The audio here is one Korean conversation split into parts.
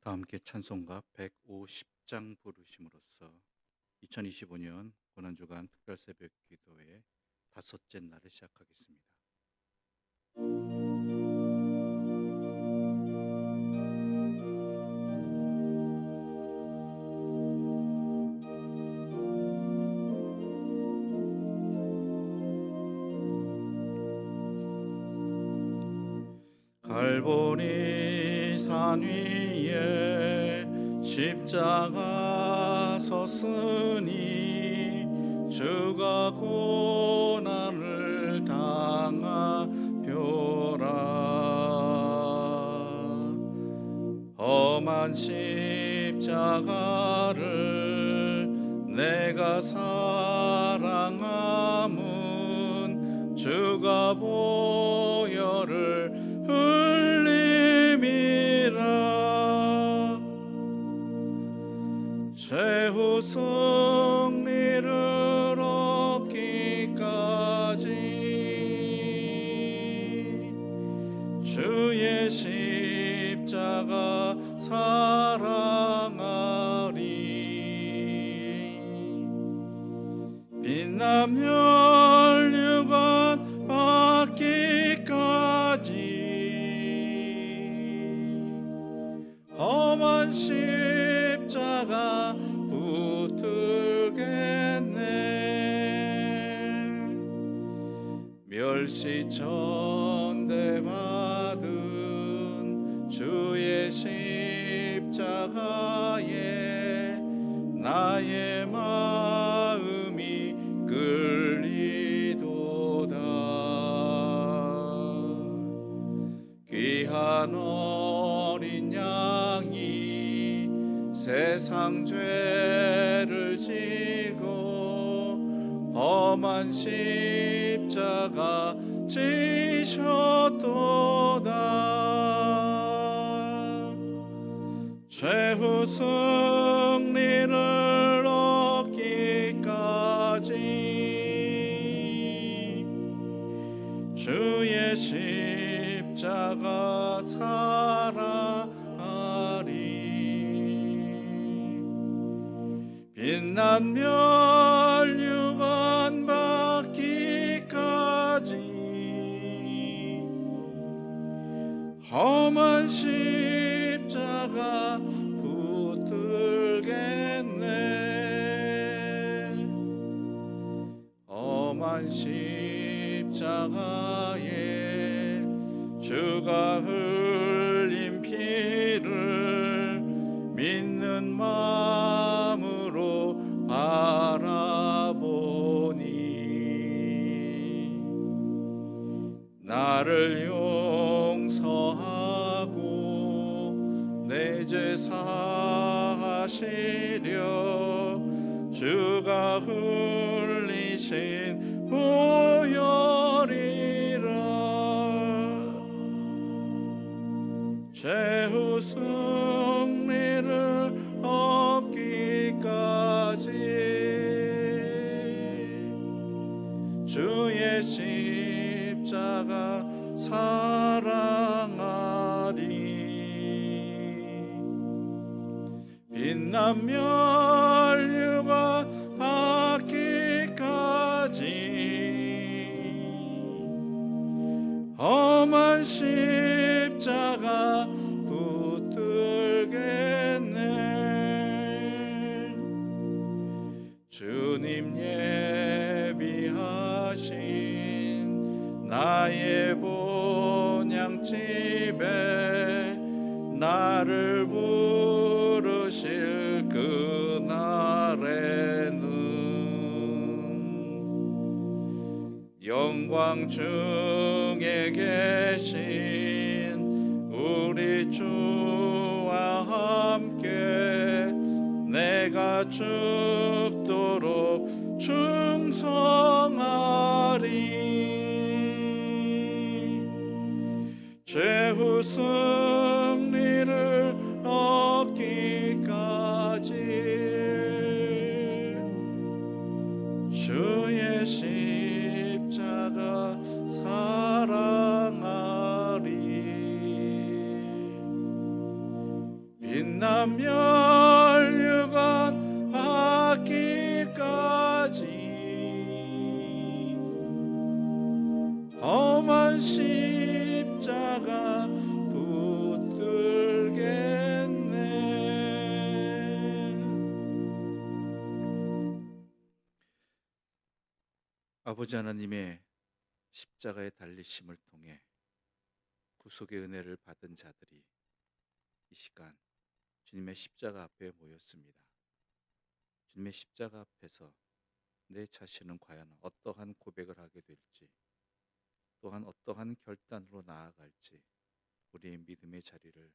다 함께 찬송가 150장 부르심으로써 2025년 고난주간 특별새벽 기도의 다섯째 날을 시작하겠습니다. 갈보리 산 위에 십자가 섰으니 주가 고난을 당하표라. 험한 십자가를 내가 사랑함은 주가 보혈을 흘림이라. 최후 승리를 얻기까지 주의 십자가 사랑하리. 빛나며 혈류관 받기까지 험한 십자가 붙들겠네. 멸시천대 받은 주의 십자가에 나의 마음이 끌리도다. 귀한 어린 양이 세상 죄를 지고 험한 십자가 지셨도다. 최후 승리를 얻기까지 주의 십자가 사랑하리. 빛난 멸류관 받기까지 험한 십자가 붙들겠네. 험한 십자가에 주가 흘린 피를 믿는 마음으로 바라보니 나를 용서하고 내 죄 사하시려 주가 흘리신 보혈이라. 최후 승리를 얻기까지 주의 십자가 사랑하리. 빛난 멸류관 받기까지 험한 십자가 붙들겠네. 주님 예비하신 나의 본향집에 나를 부르실 그날에는 영광 중에 계신 우리 주와 함께 내가 죽도록 충성하리. 최후 승리를 얻기까지 주의 십자가 사랑하리. 남멸 받기까지 험한 십자가 붙들겠네. 아버지 하나님의 십자가의 달리심을 통해 구속의 은혜를 받은 자들이 이 시간 주님의 십자가 앞에 모였습니다. 주님의 십자가 앞에서 내 자신은 과연 어떠한 고백을 하게 될지, 또한 어떠한 결단으로 나아갈지 우리의 믿음의 자리를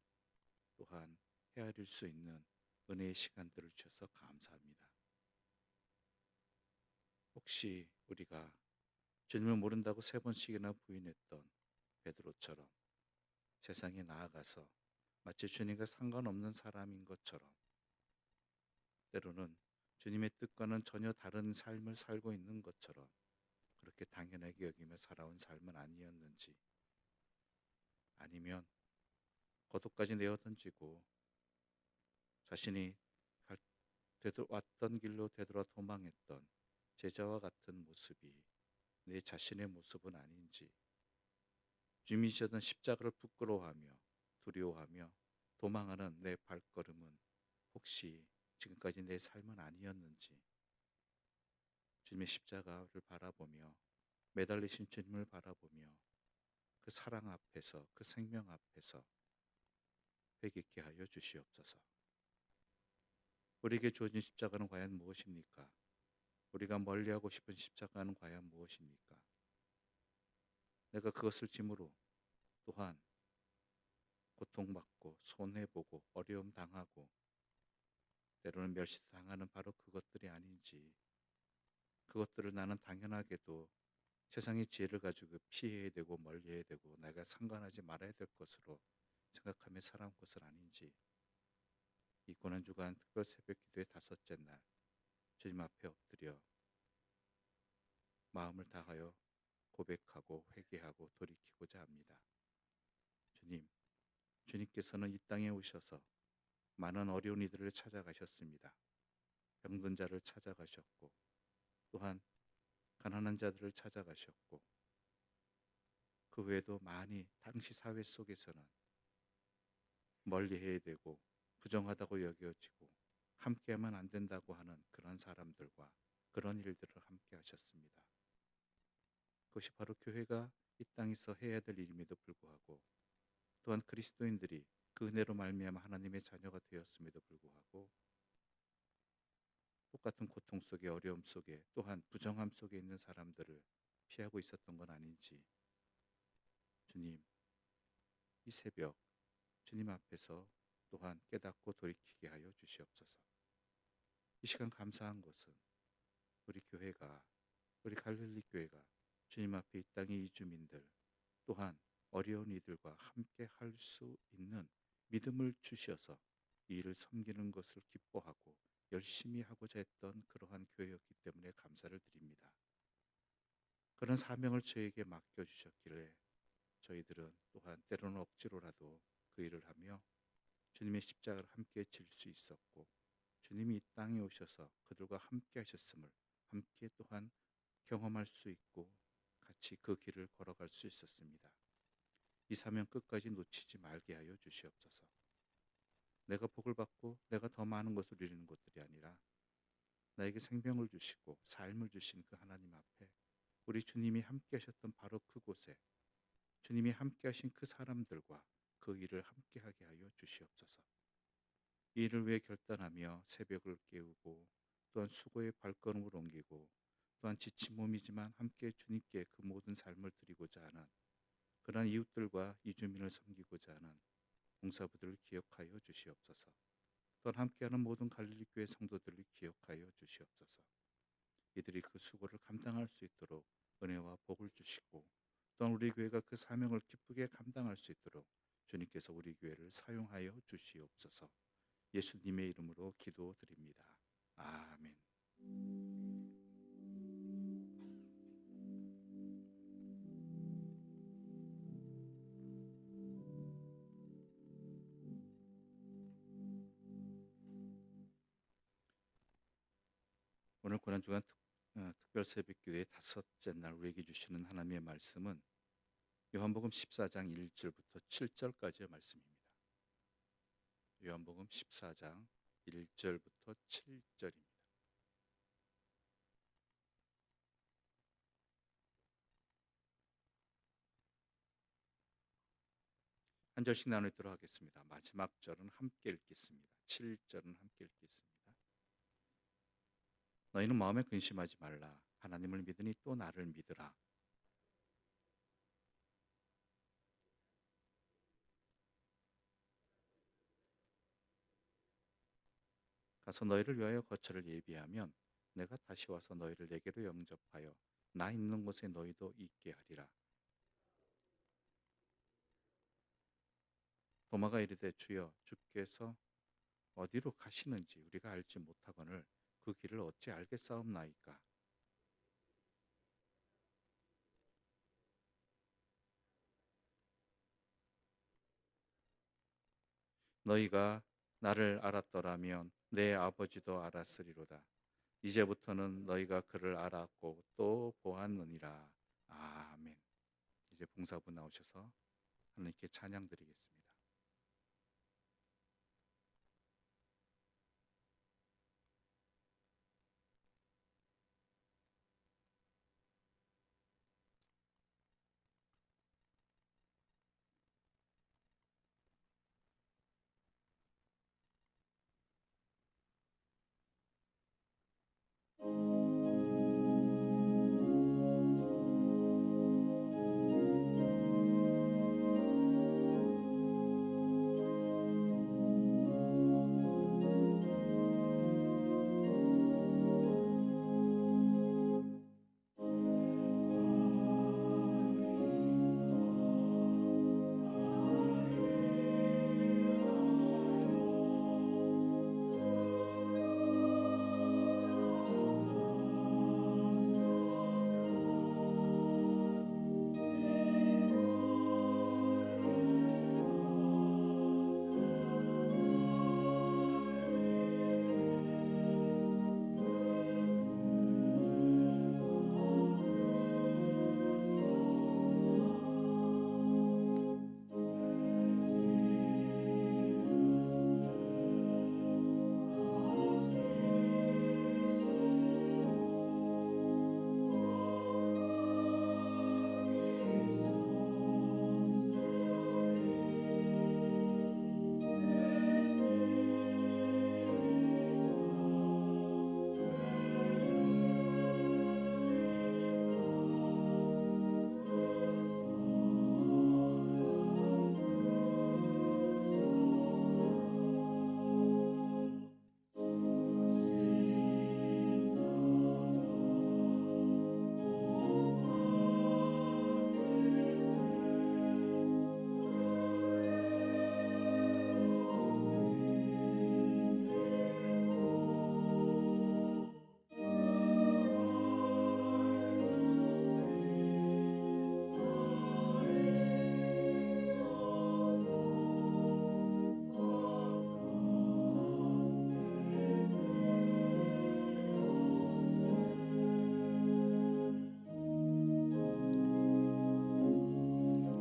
또한 헤아릴 수 있는 은혜의 시간들을 주셔서 감사합니다. 혹시 우리가 주님을 모른다고 3번씩이나 부인했던 베드로처럼 세상에 나아가서 마치 주님과 상관없는 사람인 것처럼, 때로는 주님의 뜻과는 전혀 다른 삶을 살고 있는 것처럼 그렇게 당연하게 여기며 살아온 삶은 아니었는지, 아니면 거독까지 내어던지고 자신이 왔던 길로 되돌아 도망했던 제자와 같은 모습이 내 자신의 모습은 아닌지, 주님이 지셨던 십자가를 부끄러워하며 두려워하며 도망하는 내 발걸음은 혹시 지금까지 내 삶은 아니었는지, 주님의 십자가를 바라보며 매달리신 주님을 바라보며 그 사랑 앞에서, 그 생명 앞에서 회개케 하여 주시옵소서. 우리에게 주어진 십자가는 과연 무엇입니까? 우리가 멀리하고 싶은 십자가는 과연 무엇입니까? 내가 그것을 짐으로 또한 고통받고 손해보고 어려움 당하고 때로는 멸시당하는 바로 그것들이 아닌지, 그것들을 나는 당연하게도 세상의 지혜를 가지고 피해야 되고 멀리해야 되고 내가 상관하지 말아야 될 것으로 생각하며 살아온 것은 아닌지, 이 고난주간 특별 새벽 기도의 5째 날 주님 앞에 엎드려 마음을 다하여 고백하고 회개하고 돌이키고자 합니다. 주님께서는 이 땅에 오셔서 많은 어려운 이들을 찾아가셨습니다. 병든 자를 찾아가셨고 또한 가난한 자들을 찾아가셨고, 그 외에도 많이 당시 사회 속에서는 멀리해야 되고 부정하다고 여겨지고 함께하면 안 된다고 하는 그런 사람들과 그런 일들을 함께 하셨습니다. 그것이 바로 교회가 이 땅에서 해야 될 일임에도 불구하고, 또한 그리스도인들이 그 은혜로 말미암아 하나님의 자녀가 되었음에도 불구하고 똑같은 고통 속에, 어려움 속에, 또한 부정함 속에 있는 사람들을 피하고 있었던 건 아닌지, 주님, 이 새벽 주님 앞에서 또한 깨닫고 돌이키게 하여 주시옵소서. 이 시간 감사한 것은 우리 교회가, 우리 갈릴리 교회가 주님 앞에 이 땅의 이주민들 또한 어려운 이들과 함께 할 수 있는 믿음을 주셔서 이 일을 섬기는 것을 기뻐하고 열심히 하고자 했던 그러한 교회였기 때문에 감사를 드립니다. 그런 사명을 저에게 맡겨주셨기에 저희들은 또한 때로는 억지로라도 그 일을 하며 주님의 십자가를 함께 질 수 있었고, 주님이 이 땅에 오셔서 그들과 함께 하셨음을 함께 또한 경험할 수 있고 같이 그 길을 걸어갈 수 있었습니다. 이 사명 끝까지 놓치지 말게 하여 주시옵소서. 내가 복을 받고 내가 더 많은 것을 누리는 것들이 아니라 나에게 생명을 주시고 삶을 주신 그 하나님 앞에 우리 주님이 함께 하셨던 바로 그곳에 주님이 함께 하신 그 사람들과 그 일을 함께 하게 하여 주시옵소서. 이 일을 위해 결단하며 새벽을 깨우고 또한 수고의 발걸음을 옮기고 또한 지친 몸이지만 함께 주님께 그 모든 삶을 드리고자 하는 그러한 이웃들과 이주민을 섬기고자 하는 봉사부들을 기억하여 주시옵소서. 또한 함께하는 모든 갈릴리 교회 성도들을 기억하여 주시옵소서. 이들이 그 수고를 감당할 수 있도록 은혜와 복을 주시고, 또한 우리 교회가 그 사명을 기쁘게 감당할 수 있도록 주님께서 우리 교회를 사용하여 주시옵소서. 예수님의 이름으로 기도드립니다. 아멘. 오늘 고난주간 특별 새벽기도의 다섯째 날 우리에게 주시는 하나님의 말씀은 요한복음 14장 1절부터 7절까지의 말씀입니다. 요한복음 14장 1절부터 7절입니다. 한 절씩 나누도록 하겠습니다. 마지막 절은 함께 읽겠습니다. 7절은 함께 읽겠습니다. 너희는 마음에 근심하지 말라. 하나님을 믿으니 또 나를 믿으라. 가서 너희를 위하여 거처를 예비하면 내가 다시 와서 너희를 내게로 영접하여 나 있는 곳에 너희도 있게 하리라. 도마가 이르되 주여 주께서 어디로 가시는지 우리가 알지 못하거늘 그 길을 어찌 알겠사옵나이까. 너희가 나를 알았더라면 내 아버지도 알았으리로다. 이제부터는 너희가 그를 알았고 또 보았느니라. 아멘. 이제 봉사부 나오셔서 하나님께 찬양 드리겠습니다.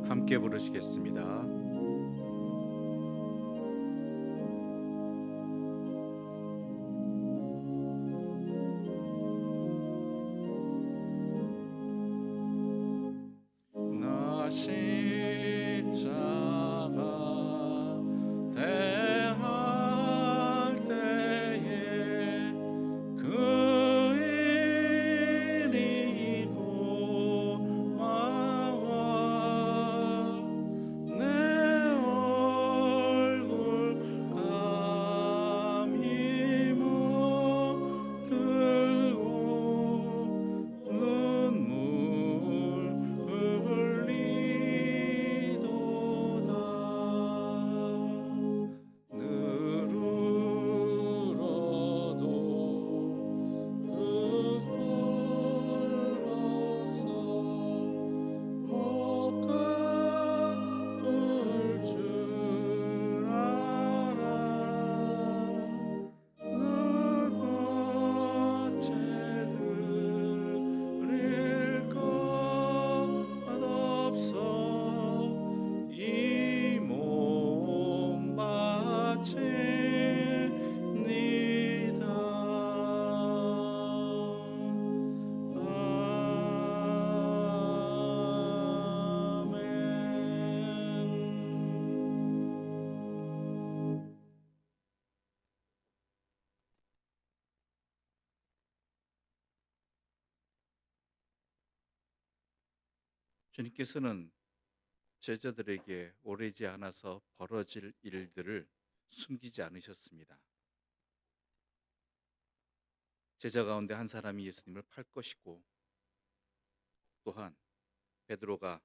함께 부르시겠습니다. 나 십자가 대할 때에 그 일이 고마워 내 주님께서는 제자들에게 오래지 않아서 벌어질 일들을 숨기지 않으셨습니다. 제자 가운데 한 사람이 예수님을 팔 것이고, 또한 베드로가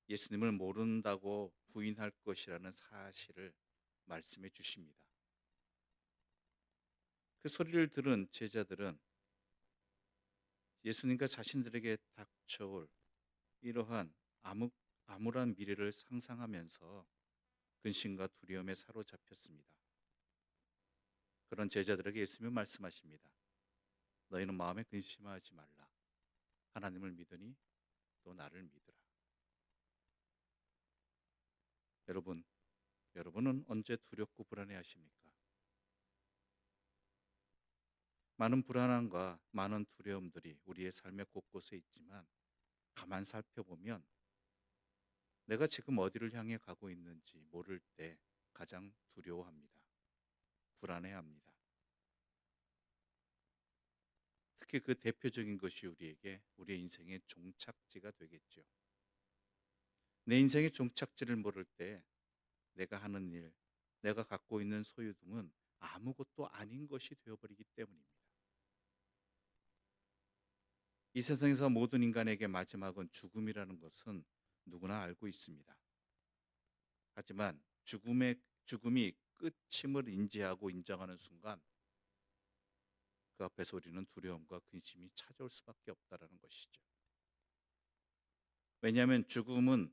예수님을 모른다고 부인할 것이라는 사실을 말씀해 주십니다. 그 소리를 들은 제자들은 예수님과 자신들에게 닥쳐올 이러한 암울한 미래를 상상하면서 근심과 두려움에 사로잡혔습니다. 그런 제자들에게 예수님은 말씀하십니다. 너희는 마음에 근심하지 말라. 하나님을 믿으니 또 나를 믿으라. 여러분은 언제 두렵고 불안해하십니까? 많은 불안함과 많은 두려움들이 우리의 삶의 곳곳에 있지만, 가만 살펴보면 내가 지금 어디를 향해 가고 있는지 모를 때 가장 두려워합니다. 불안해합니다. 특히 그 대표적인 것이 우리의 인생의 종착지가 되겠죠. 내 인생의 종착지를 모를 때 내가 하는 일, 내가 갖고 있는 소유 등은 아무것도 아닌 것이 되어버리기 때문입니다. 이 세상에서 모든 인간에게 마지막은 죽음이라는 것은 누구나 알고 있습니다. 하지만 죽음이 끝임을 인지하고 인정하는 순간, 그 앞에서 우리는 두려움과 근심이 찾아올 수밖에 없다라는 것이죠. 왜냐하면 죽음은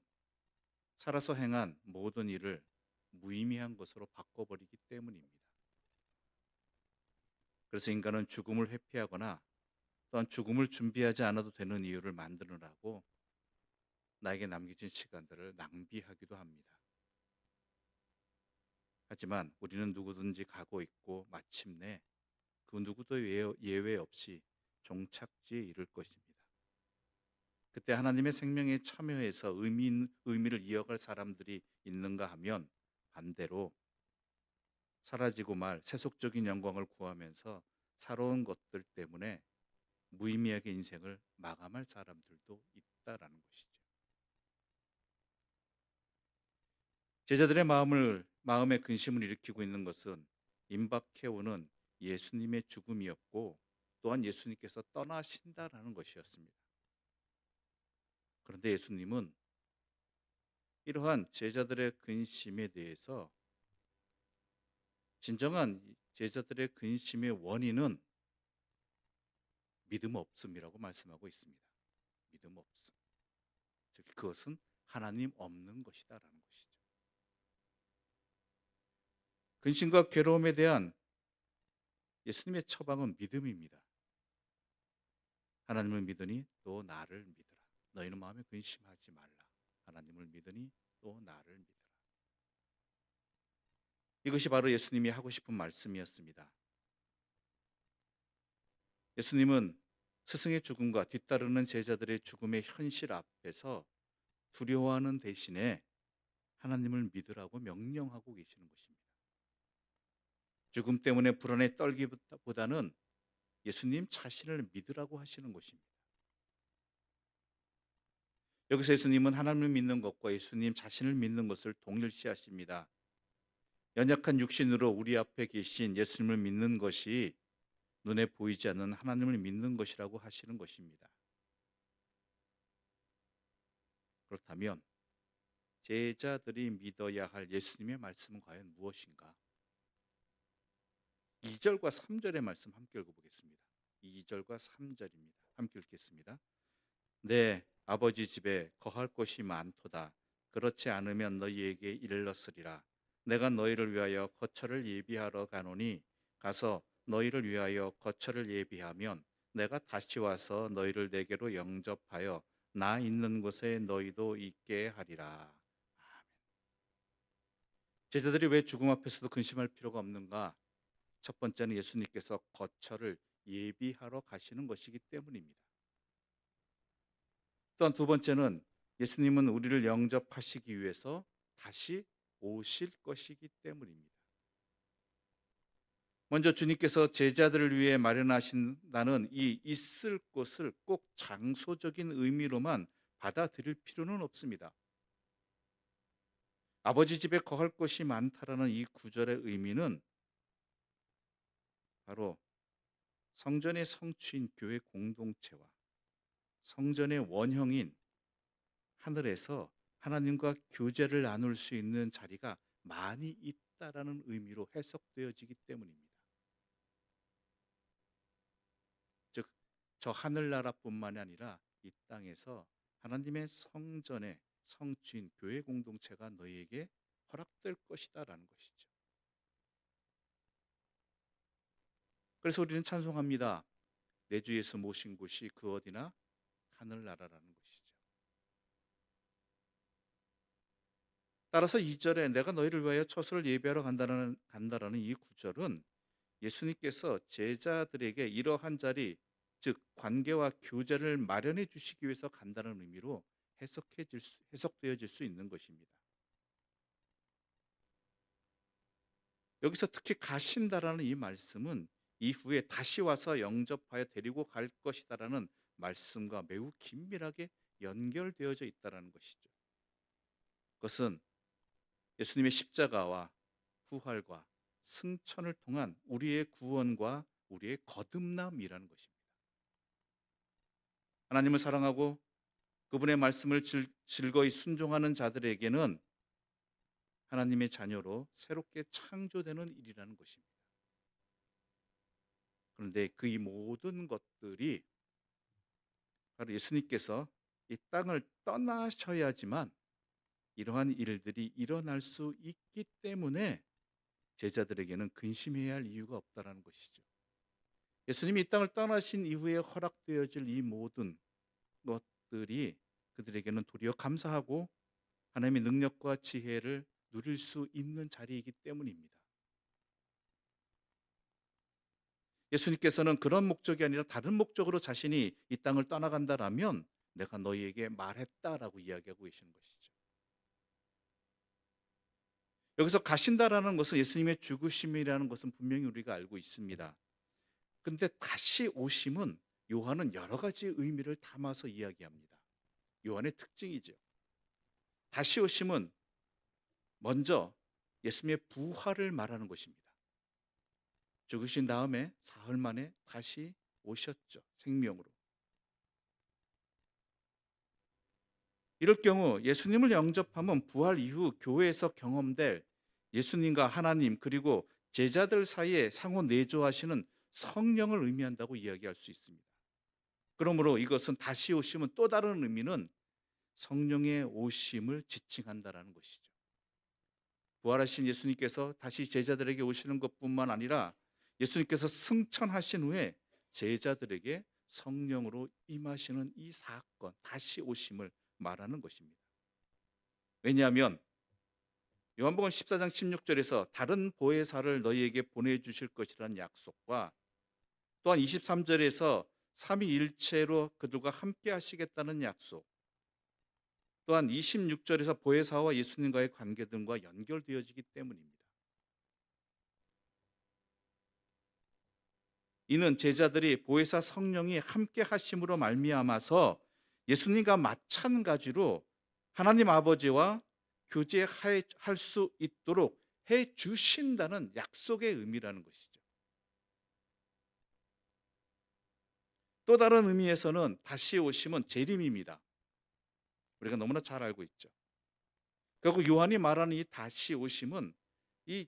살아서 행한 모든 일을 무의미한 것으로 바꿔버리기 때문입니다. 그래서 인간은 죽음을 회피하거나 또한 죽음을 준비하지 않아도 되는 이유를 만드느라고 나에게 남겨진 시간들을 낭비하기도 합니다. 하지만 우리는 누구든지 가고 있고 마침내 그 누구도 예외 없이 종착지에 이를 것입니다. 그때 하나님의 생명에 참여해서 의미를 이어갈 사람들이 있는가 하면, 반대로 사라지고 말 세속적인 영광을 구하면서 살아온 것들 때문에 무의미하게 인생을 마감할 사람들도 있다라는 것이죠. 제자들의 마음에 근심을 일으키고 있는 것은 임박해오는 예수님의 죽음이었고, 또한 예수님께서 떠나신다라는 것이었습니다. 그런데 예수님은 이러한 제자들의 근심에 대해서 진정한 제자들의 근심의 원인은 믿음 없음이라고 말씀하고 있습니다. 믿음 없음. 즉 그것은 하나님 없는 것이다라는 것이죠. 근심과 괴로움에 대한 예수님의 처방은 믿음입니다. 하나님을 믿으니 또 나를 믿으라. 너희는 마음에 근심하지 말라. 하나님을 믿으니 또 나를 믿으라. 이것이 바로 예수님이 하고 싶은 말씀이었습니다. 예수님은 스승의 죽음과 뒤따르는 제자들의 죽음의 현실 앞에서 두려워하는 대신에 하나님을 믿으라고 명령하고 계시는 것입니다. 죽음 때문에 불안에 떨기보다는 예수님 자신을 믿으라고 하시는 것입니다. 여기서 예수님은 하나님을 믿는 것과 예수님 자신을 믿는 것을 동일시하십니다. 연약한 육신으로 우리 앞에 계신 예수님을 믿는 것이 눈에 보이지 않는 하나님을 믿는 것이라고 하시는 것입니다. 그렇다면 제자들이 믿어야 할 예수님의 말씀은 과연 무엇인가? 2절과 3절의 말씀 함께 읽어보겠습니다. 2절과 3절입니다. 함께 읽겠습니다. 내 아버지 집에 거할 곳이 많도다. 그렇지 않으면 너희에게 일렀으리라. 내가 너희를 위하여 거처를 예비하러 가노니 가서 너희를 위하여 거처를 예비하면 내가 다시 와서 너희를 내게로 영접하여 나 있는 곳에 너희도 있게 하리라. 아멘. 제자들이 왜 죽음 앞에서도 근심할 필요가 없는가? 첫 번째는 예수님께서 거처를 예비하러 가시는 것이기 때문입니다. 또한 두 번째는 예수님은 우리를 영접하시기 위해서 다시 오실 것이기 때문입니다. 먼저 주님께서 제자들을 위해 마련하신다는 이 있을 곳을 꼭 장소적인 의미로만 받아들일 필요는 없습니다. 아버지 집에 거할 것이 많다라는 이 구절의 의미는 바로 성전의 성취인 교회 공동체와 성전의 원형인 하늘에서 하나님과 교제를 나눌 수 있는 자리가 많이 있다라는 의미로 해석되어지기 때문입니다. 즉, 저 하늘나라뿐만이 아니라 이 땅에서 하나님의 성전의 성취인 교회 공동체가 너희에게 허락될 것이다라는 것이죠. 그래서 우리는 찬송합니다. 내 주 예수 모신 곳이 그 어디나 하늘나라라는 것이죠. 따라서 2절에 내가 너희를 위하여 처소를 예배하러 간다라는 이 구절은 예수님께서 제자들에게 이러한 자리, 즉 관계와 교제를 마련해 주시기 위해서 간다는 의미로 해석되어질 수 있는 것입니다. 여기서 특히 가신다라는 이 말씀은 이후에 다시 와서 영접하여 데리고 갈 것이다라는 말씀과 매우 긴밀하게 연결되어져 있다는 것이죠. 그것은 예수님의 십자가와 부활과 승천을 통한 우리의 구원과 우리의 거듭남이라는 것입니다. 하나님을 사랑하고 그분의 말씀을 즐거이 순종하는 자들에게는 하나님의 자녀로 새롭게 창조되는 일이라는 것입니다. 그런데 그 이 모든 것들이 바로 예수님께서 이 땅을 떠나셔야지만 이러한 일들이 일어날 수 있기 때문에 제자들에게는 근심해야 할 이유가 없다는 것이죠. 예수님이 이 땅을 떠나신 이후에 허락되어질 이 모든 것들이 그들에게는 도리어 감사하고 하나님의 능력과 지혜를 누릴 수 있는 자리이기 때문입니다. 예수님께서는 그런 목적이 아니라 다른 목적으로 자신이 이 땅을 떠나간다라면 내가 너희에게 말했다라고 이야기하고 계시는 것이죠. 여기서 가신다라는 것은 예수님의 죽으심이라는 것은 분명히 우리가 알고 있습니다. 근데 다시 오심은 요한은 여러 가지 의미를 담아서 이야기합니다. 요한의 특징이죠. 다시 오심은 먼저 예수님의 부활을 말하는 것입니다. 죽으신 다음에 사흘 만에 다시 오셨죠. 생명으로. 이럴 경우 예수님을 영접하면 부활 이후 교회에서 경험될 예수님과 하나님 그리고 제자들 사이에 상호 내조하시는 성령을 의미한다고 이야기할 수 있습니다. 그러므로 이것은 다시 오심은 또 다른 의미는 성령의 오심을 지칭한다라는 것이죠. 부활하신 예수님께서 다시 제자들에게 오시는 것뿐만 아니라 예수님께서 승천하신 후에 제자들에게 성령으로 임하시는 이 사건, 다시 오심을 말하는 것입니다. 왜냐하면 요한복음 14장 16절에서 다른 보혜사를 너희에게 보내주실 것이라는 약속과 또한 23절에서 삼위일체로 그들과 함께 하시겠다는 약속, 또한 26절에서 보혜사와 예수님과의 관계 등과 연결되어지기 때문입니다. 이는 제자들이 보혜사 성령이 함께 하심으로 말미암아서 예수님과 마찬가지로 하나님 아버지와 교제할 수 있도록 해 주신다는 약속의 의미라는 것이죠. 또 다른 의미에서는 다시 오심은 재림입니다. 우리가 너무나 잘 알고 있죠. 결국 요한이 말하는 이 다시 오심은 이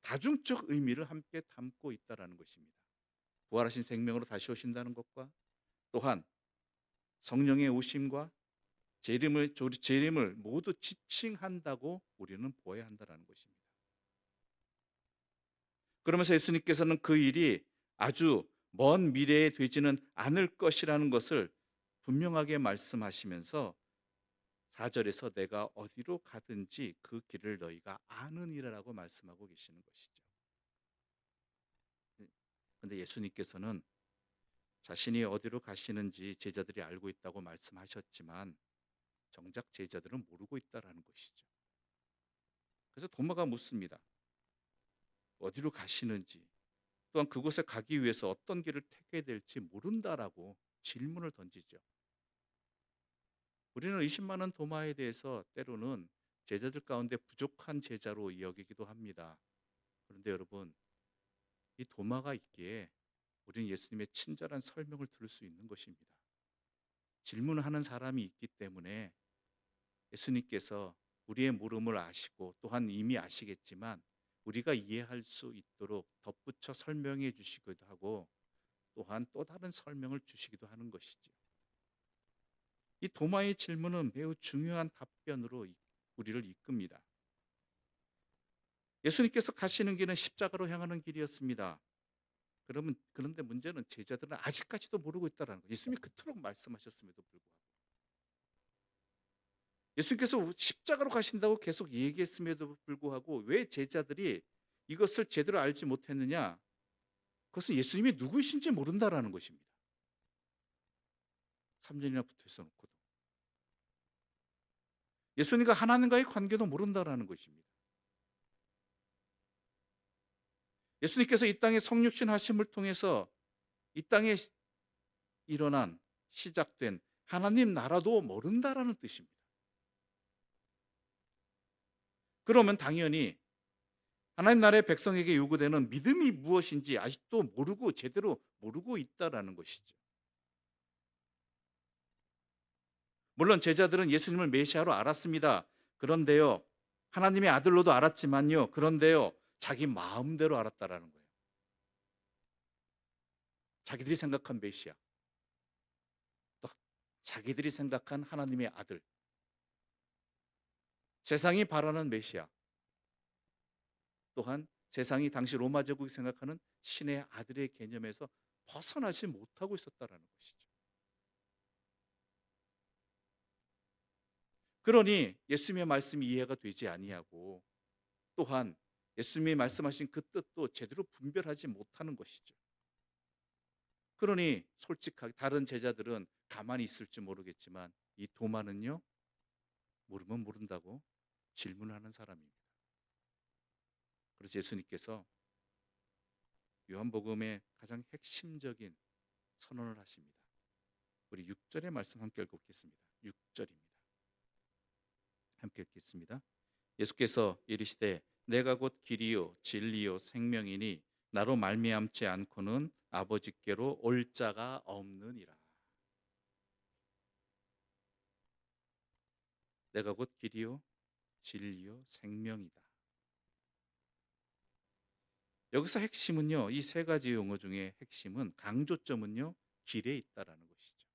다중적 의미를 함께 담고 있다는 것입니다. 부활하신 생명으로 다시 오신다는 것과 또한 성령의 오심과 재림을 모두 지칭한다고 우리는 보아야 한다는 것입니다. 그러면서 예수님께서는 그 일이 아주 먼 미래에 되지는 않을 것이라는 것을 분명하게 말씀하시면서 4절에서 내가 어디로 가든지 그 길을 너희가 아느니라라고 말씀하고 계시는 것이죠. 그런데 예수님께서는 자신이 어디로 가시는지 제자들이 알고 있다고 말씀하셨지만 정작 제자들은 모르고 있다라는 것이죠. 그래서 도마가 묻습니다. 어디로 가시는지 또한 그곳에 가기 위해서 어떤 길을 택해야 될지 모른다라고 질문을 던지죠. 우리는 의심많은 도마에 대해서 때로는 제자들 가운데 부족한 제자로 여기기도 합니다. 그런데 여러분, 이 도마가 있기에 우리는 예수님의 친절한 설명을 들을 수 있는 것입니다. 질문하는 사람이 있기 때문에 예수님께서 우리의 물음을 아시고 또한 이미 아시겠지만 우리가 이해할 수 있도록 덧붙여 설명해 주시기도 하고 또한 또 다른 설명을 주시기도 하는 것이죠. 이 도마의 질문은 매우 중요한 답변으로 우리를 이끕니다. 예수님께서 가시는 길은 십자가로 향하는 길이었습니다. 그런데 문제는 제자들은 아직까지도 모르고 있다는 거예요. 예수님이 그토록 말씀하셨음에도 불구하고. 예수님께서 십자가로 가신다고 계속 얘기했음에도 불구하고 왜 제자들이 이것을 제대로 알지 못했느냐? 그것은 예수님이 누구이신지 모른다라는 것입니다. 3년이나 붙어 있어 놓고도. 예수님과 하나님과의 관계도 모른다라는 것입니다. 예수님께서 이 땅에 성육신 하심을 통해서 이 땅에 일어난 시작된 하나님 나라도 모른다라는 뜻입니다. 그러면 당연히 하나님 나라의 백성에게 요구되는 믿음이 무엇인지 아직도 모르고 제대로 모르고 있다라는 것이죠. 물론 제자들은 예수님을 메시아로 알았습니다. 그런데요, 하나님의 아들로도 알았지만요, 그런데요, 자기 마음대로 알았다라는 거예요. 자기들이 생각한 메시아, 또 자기들이 생각한 하나님의 아들, 세상이 바라는 메시아, 또한 세상이 당시 로마 제국이 생각하는 신의 아들의 개념에서 벗어나지 못하고 있었다라는 것이죠. 그러니 예수님의 말씀이 이해가 되지 아니하고 또한 예수님이 말씀하신 그 뜻도 제대로 분별하지 못하는 것이죠. 그러니 솔직하게 다른 제자들은 가만히 있을지 모르겠지만 이 도마는요, 모르면 모른다고 질문하는 사람입니다. 그래서 예수님께서 요한복음의 가장 핵심적인 선언을 하십니다. 우리 6절의 말씀 함께 읽겠습니다. 6절입니다. 함께 읽겠습니다. 예수께서 이르시되 내가 곧 길이요 진리요 생명이니 나로 말미암지 않고는 아버지께로 올 자가 없느니라. 내가 곧 길이요 진리요 생명이다. 여기서 핵심은요, 이 세 가지 용어 중에 핵심은 강조점은요, 길에 있다라는 것이죠.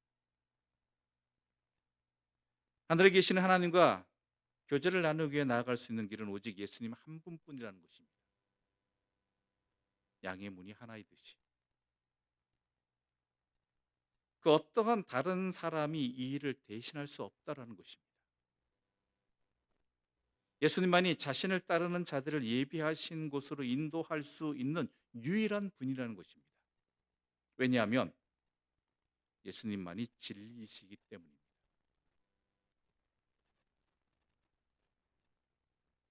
하늘에 계시는 하나님과 교제를 나누기 위해 나아갈 수 있는 길은 오직 예수님 한 분뿐이라는 것입니다. 양의 문이 하나이듯이. 그 어떠한 다른 사람이 이 일을 대신할 수 없다라는 것입니다. 예수님만이 자신을 따르는 자들을 예비하신 곳으로 인도할 수 있는 유일한 분이라는 것입니다. 왜냐하면 예수님만이 진리이시기 때문입니다.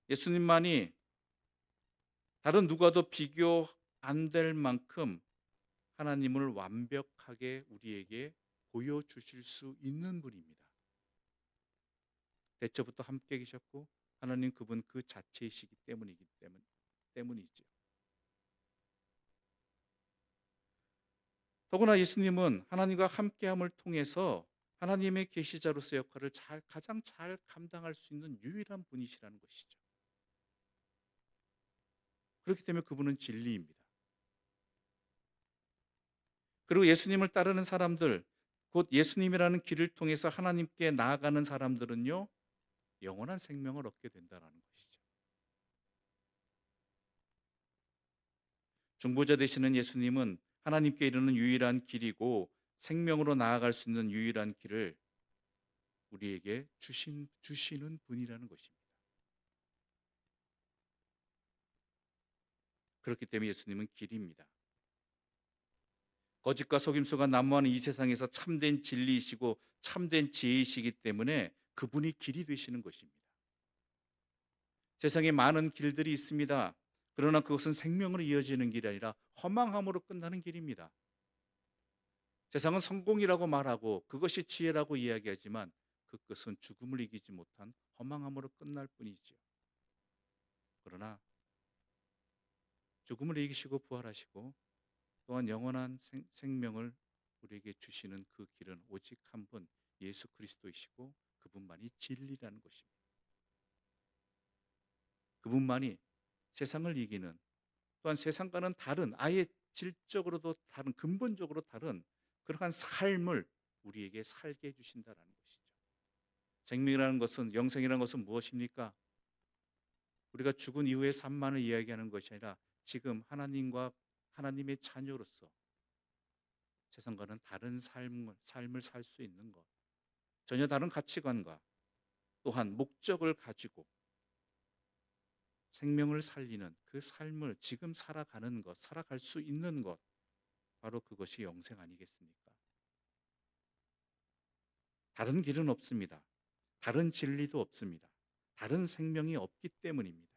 예수님만이 다른 누가도 비교 안 될 만큼 하나님을 완벽하게 우리에게 보여주실 수 있는 분입니다. 대처부터 함께 계셨고 하나님 그분 그 자체이시기 때문이죠. 더구나 예수님은 하나님과 함께함을 통해서 하나님의 계시자로서 역할을 가장 잘 감당할 수 있는 유일한 분이시라는 것이죠. 그렇기 때문에 그분은 진리입니다. 그리고 예수님을 따르는 사람들, 곧 예수님이라는 길을 통해서 하나님께 나아가는 사람들은요, 영원한 생명을 얻게 된다는 것이죠. 중보자 되시는 예수님은 하나님께 이르는 유일한 길이고 생명으로 나아갈 수 있는 유일한 길을 우리에게 주시는 분이라는 것입니다. 그렇기 때문에 예수님은 길입니다. 거짓과 속임수가 난무하는 이 세상에서 참된 진리이시고 참된 지혜이시기 때문에 그분이 길이 되시는 것입니다. 세상에 많은 길들이 있습니다. 그러나 그것은 생명으로 이어지는 길이 아니라 허망함으로 끝나는 길입니다. 세상은 성공이라고 말하고 그것이 지혜라고 이야기하지만 그 끝은 죽음을 이기지 못한 허망함으로 끝날 뿐이지요. 그러나 죽음을 이기시고 부활하시고 또한 영원한 생명을 우리에게 주시는 그 길은 오직 한 분, 예수 그리스도이시고 그분만이 진리라는 것입니다. 그분만이 세상을 이기는, 또한 세상과는 다른, 아예 질적으로도 다른, 근본적으로 다른 그러한 삶을 우리에게 살게 해주신다라는 것이죠. 생명이라는 것은, 영생이라는 것은 무엇입니까? 우리가 죽은 이후의 삶만을 이야기하는 것이 아니라 지금 하나님의 자녀로서 세상과는 다른 삶을 살 수 있는 것, 전혀 다른 가치관과 또한 목적을 가지고 생명을 살리는 그 삶을 지금 살아가는 것, 살아갈 수 있는 것, 바로 그것이 영생 아니겠습니까? 다른 길은 없습니다. 다른 진리도 없습니다. 다른 생명이 없기 때문입니다.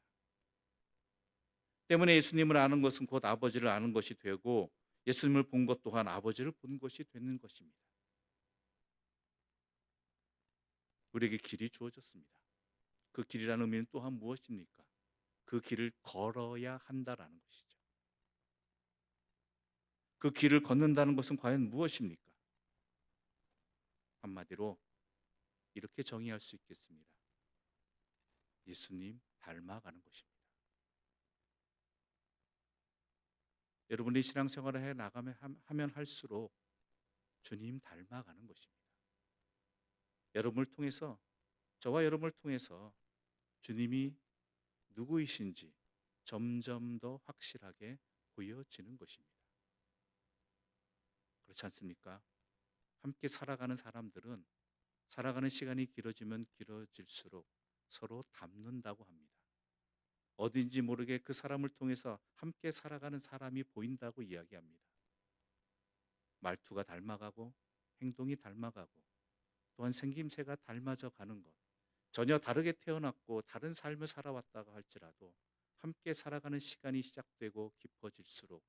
때문에 예수님을 아는 것은 곧 아버지를 아는 것이 되고, 예수님을 본 것 또한 아버지를 본 것이 되는 것입니다. 우리에게 길이 주어졌습니다. 그 길이라는 의미는 또한 무엇입니까? 그 길을 걸어야 한다라는 것이죠. 그 길을 걷는다는 것은 과연 무엇입니까? 한마디로 이렇게 정의할 수 있겠습니다. 예수님 닮아가는 것입니다. 여러분이 신앙생활을 해 나가면 하면 할수록 주님 닮아가는 것입니다. 여러분을 통해서, 저와 여러분을 통해서 주님이 누구이신지 점점 더 확실하게 보여지는 것입니다. 그렇지 않습니까? 함께 살아가는 사람들은 살아가는 시간이 길어지면 길어질수록 서로 닮는다고 합니다. 어딘지 모르게 그 사람을 통해서 함께 살아가는 사람이 보인다고 이야기합니다. 말투가 닮아가고 행동이 닮아가고 또한 생김새가 닮아져 가는 것, 전혀 다르게 태어났고 다른 삶을 살아왔다가 할지라도 함께 살아가는 시간이 시작되고 깊어질수록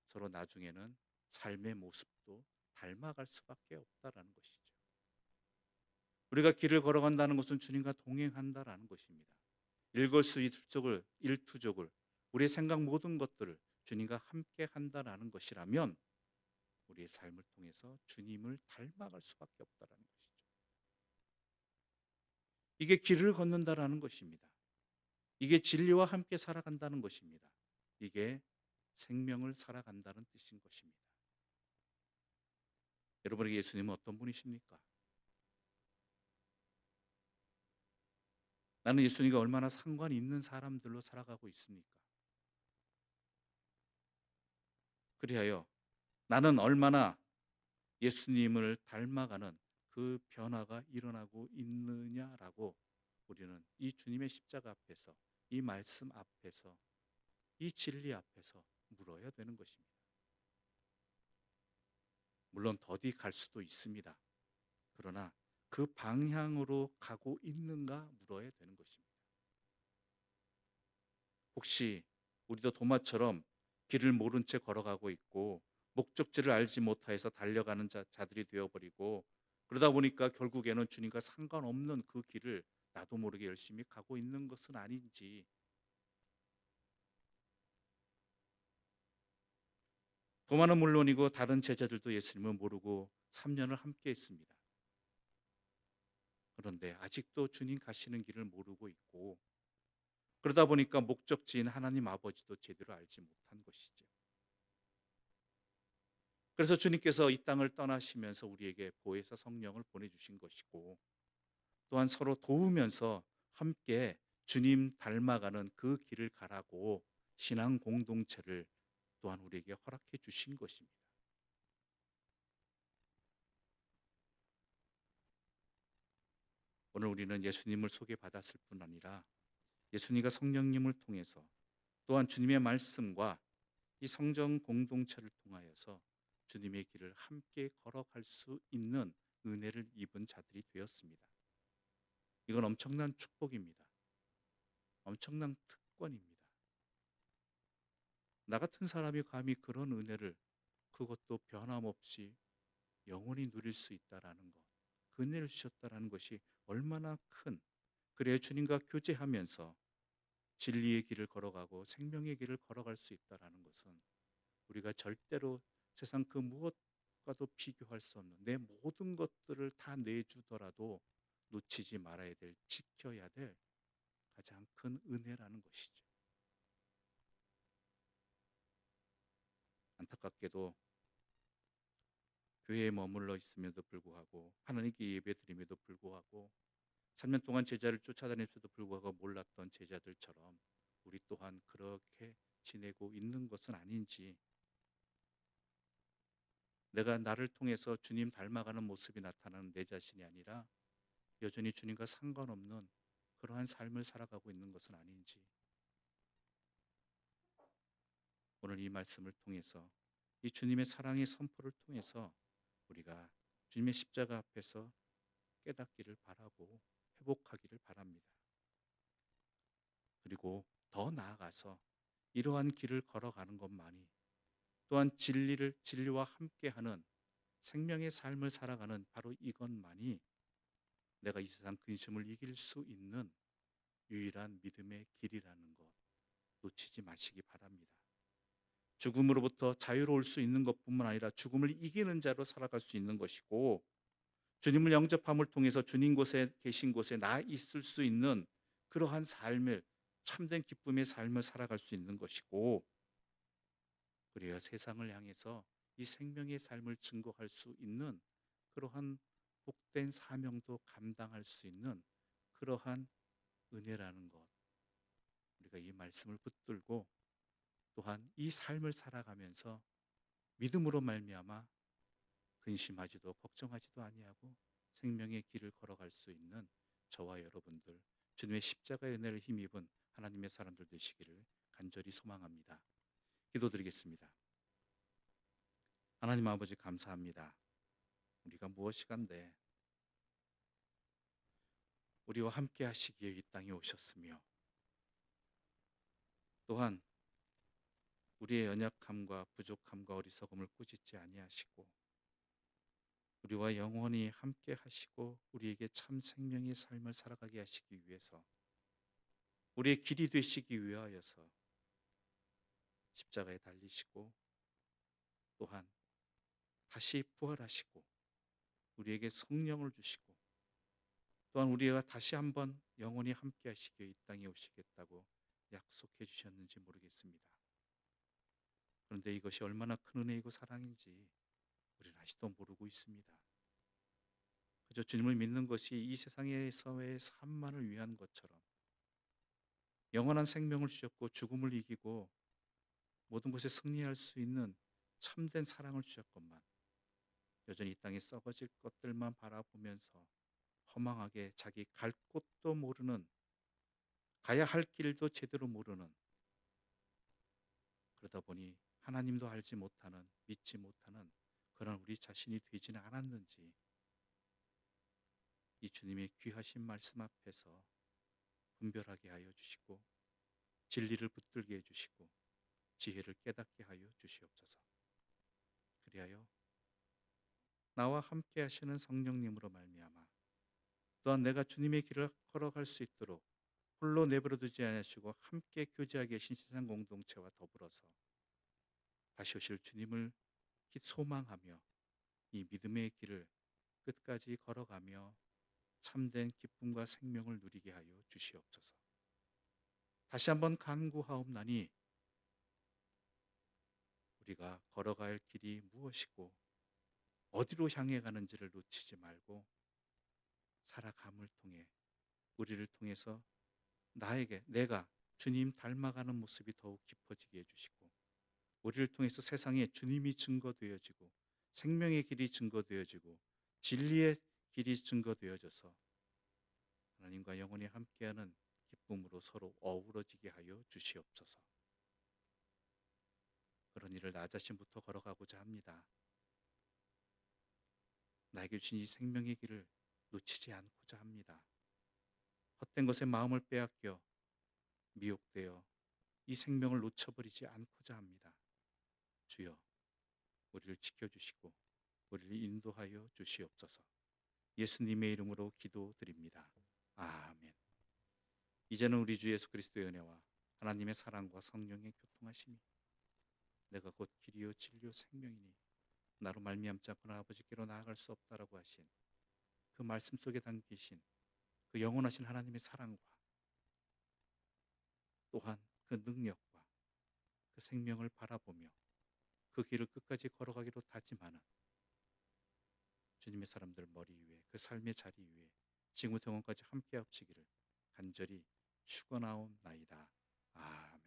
서로 나중에는 삶의 모습도 닮아갈 수밖에 없다라는 것이죠. 우리가 길을 걸어간다는 것은 주님과 동행한다라는 것입니다. 일거수일투족을 우리의 생각 모든 것들을 주님과 함께 한다라는 것이라면 우리의 삶을 통해서 주님을 닮아갈 수밖에 없다라는 것이죠. 이게 길을 걷는다라는 것입니다. 이게 진리와 함께 살아간다는 것입니다. 이게 생명을 살아간다는 뜻인 것입니다. 여러분에게 예수님은 어떤 분이십니까? 나는 예수님과 얼마나 상관이 있는 사람들로 살아가고 있습니까? 그리하여 나는 얼마나 예수님을 닮아가는 그 변화가 일어나고 있느냐라고 우리는 이 주님의 십자가 앞에서, 이 말씀 앞에서, 이 진리 앞에서 물어야 되는 것입니다. 물론 더디 갈 수도 있습니다. 그러나 그 방향으로 가고 있는가 물어야 되는 것입니다. 혹시 우리도 도마처럼 길을 모른 채 걸어가고 있고 목적지를 알지 못하여서 달려가는 자들이 되어버리고, 그러다 보니까 결국에는 주님과 상관없는 그 길을 나도 모르게 열심히 가고 있는 것은 아닌지. 도마는 물론이고 다른 제자들도 예수님을 모르고 3년을 함께 했습니다. 그런데 아직도 주님 가시는 길을 모르고 있고, 그러다 보니까 목적지인 하나님 아버지도 제대로 알지 못한 것이죠. 그래서 주님께서 이 땅을 떠나시면서 우리에게 보혜사 성령을 보내주신 것이고, 또한 서로 도우면서 함께 주님 닮아가는 그 길을 가라고 신앙 공동체를 또한 우리에게 허락해 주신 것입니다. 오늘 우리는 예수님을 소개받았을 뿐 아니라 예수님과 성령님을 통해서 또한 주님의 말씀과 이 성정 공동체를 통하여서 주님의 길을 함께 걸어갈 수 있는 은혜를 입은 자들이 되었습니다. 이건 엄청난 축복입니다. 엄청난 특권입니다. 나 같은 사람이 감히 그런 은혜를, 그것도 변함없이 영원히 누릴 수 있다라는 것, 은혜를 주셨다라는 것이 얼마나 큰, 그래야 주님과 교제하면서 진리의 길을 걸어가고 생명의 길을 걸어갈 수 있다라는 것은 우리가 절대로 세상 그 무엇과도 비교할 수 없는, 내 모든 것들을 다 내주더라도 놓치지 말아야 될, 지켜야 될 가장 큰 은혜라는 것이죠. 안타깝게도 교회에 머물러 있음에도 불구하고, 하나님께 예배드림에도 불구하고, 3년 동안 제자를 쫓아다녔음에도 불구하고 몰랐던 제자들처럼 우리 또한 그렇게 지내고 있는 것은 아닌지, 내가 나를 통해서 주님 닮아가는 모습이 나타나는 내 자신이 아니라 여전히 주님과 상관없는 그러한 삶을 살아가고 있는 것은 아닌지, 오늘 이 말씀을 통해서, 이 주님의 사랑의 선포를 통해서 우리가 주님의 십자가 앞에서 깨닫기를 바라고 회복하기를 바랍니다. 그리고 더 나아가서 이러한 길을 걸어가는 것만이, 또한 진리와 함께하는 생명의 삶을 살아가는 바로 이것만이 내가 이 세상 근심을 이길 수 있는 유일한 믿음의 길이라는 것 놓치지 마시기 바랍니다. 죽음으로부터 자유로울 수 있는 것뿐만 아니라 죽음을 이기는 자로 살아갈 수 있는 것이고, 주님을 영접함을 통해서 주님 곳에 계신 곳에 나 있을 수 있는 그러한 삶을, 참된 기쁨의 삶을 살아갈 수 있는 것이고, 그래야 세상을 향해서 이 생명의 삶을 증거할 수 있는 그러한 복된 사명도 감당할 수 있는 그러한 은혜라는 것, 우리가 이 말씀을 붙들고 또한 이 삶을 살아가면서 믿음으로 말미암아 근심하지도 걱정하지도 아니하고 생명의 길을 걸어갈 수 있는 저와 여러분들, 주님의 십자가의 은혜를 힘입은 하나님의 사람들 되시기를 간절히 소망합니다. 기도드리겠습니다. 하나님 아버지, 감사합니다. 우리가 무엇이간데 우리와 함께 하시기에 이 땅에 오셨으며, 또한 우리의 연약함과 부족함과 어리석음을 꾸짖지 아니하시고 우리와 영원히 함께 하시고 우리에게 참 생명의 삶을 살아가게 하시기 위해서, 우리의 길이 되시기 위하여서 십자가에 달리시고 또한 다시 부활하시고 우리에게 성령을 주시고 또한 우리가 다시 한번 영원히 함께 하시기에 이 땅에 오시겠다고 약속해 주셨는지 모르겠습니다. 그런데 이것이 얼마나 큰 은혜이고 사랑인지 우리는 아직도 모르고 있습니다. 그저 주님을 믿는 것이 이 세상에서의 삶만을 위한 것처럼, 영원한 생명을 주셨고 죽음을 이기고 모든 것에 승리할 수 있는 참된 사랑을 주셨건만, 여전히 이 땅에 썩어질 것들만 바라보면서 허망하게 자기 갈 곳도 모르는, 가야 할 길도 제대로 모르는, 그러다 보니 하나님도 알지 못하는, 믿지 못하는 그런 우리 자신이 되지는 않았는지, 이 주님의 귀하신 말씀 앞에서 분별하게 하여 주시고 진리를 붙들게 해주시고 지혜를 깨닫게 하여 주시옵소서. 그리하여 나와 함께 하시는 성령님으로 말미암아 또한 내가 주님의 길을 걸어갈 수 있도록 홀로 내버려 두지 않으시고 함께 교제하게 계신 세상 공동체와 더불어서 다시 오실 주님을 소망하며 이 믿음의 길을 끝까지 걸어가며 참된 기쁨과 생명을 누리게 하여 주시옵소서. 다시 한번 간구하옵나니 우리가 걸어갈 길이 무엇이고 어디로 향해 가는지를 놓치지 말고 살아감을 통해 우리를 통해서 내가 주님 닮아가는 모습이 더욱 깊어지게 해주시고, 우리를 통해서 세상에 주님이 증거되어지고 생명의 길이 증거되어지고 진리의 길이 증거되어져서 하나님과 영원히 함께하는 기쁨으로 서로 어우러지게 하여 주시옵소서. 그런 일을 나 자신부터 걸어가고자 합니다. 나에게 주신 이 생명의 길을 놓치지 않고자 합니다. 헛된 것에 마음을 빼앗겨 미혹되어 이 생명을 놓쳐버리지 않고자 합니다. 주여, 우리를 지켜주시고 우리를 인도하여 주시옵소서. 예수님의 이름으로 기도드립니다. 아멘. 이제는 우리 주 예수 그리스도의 은혜와 하나님의 사랑과 성령의 교통하심이 내가 곧 길이요 진리요 생명이니 나로 말미암지 않고는 아버지께로 나아갈 수 없다라고 하신 그 말씀 속에 담기신 그 영원하신 하나님의 사랑과 또한 그 능력과 그 생명을 바라보며 그 길을 끝까지 걸어가기로 다짐하는 주님의 사람들 머리 위에 그 삶의 자리 위에 지금부터 영원까지 함께 합치기를 간절히 축원하옵나이다. 아멘.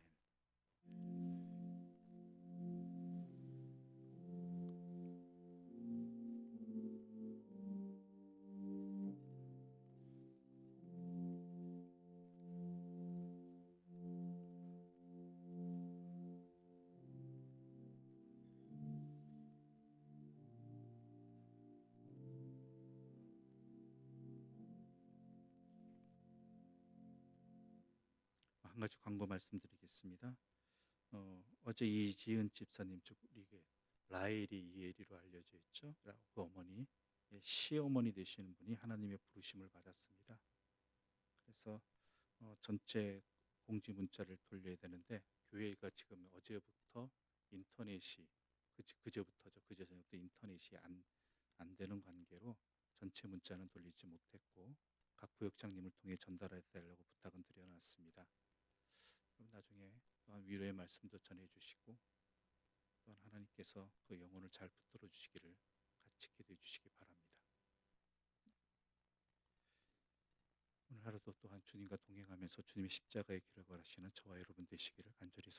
한 가지 광고 말씀드리겠습니다. 어제 이지은 집사님 즉 우리에게 라헬이 이에리로 알려져 있죠. 그 어머니, 시어머니 되시는 분이 하나님의 부르심을 받았습니다. 그래서 전체 공지 문자를 돌려야 되는데 교회가 지금 어제부터 인터넷이 그제부터죠. 그제 저녁부터 인터넷이 안 되는 관계로 전체 문자는 돌리지 못했고 각 구역장님을 통해 전달해 달라고 부탁은 드려놨습니다. 그럼 나중에 또한 위로의 말씀도 전해주시고 또한 하나님께서 그 영혼을 잘 붙들어 주시기를 같이 기도해 주시기 바랍니다. 오늘 하루도 또한 주님과 동행하면서 주님의 십자가의 길을 걸으시는 저와 여러분 되시기를 간절히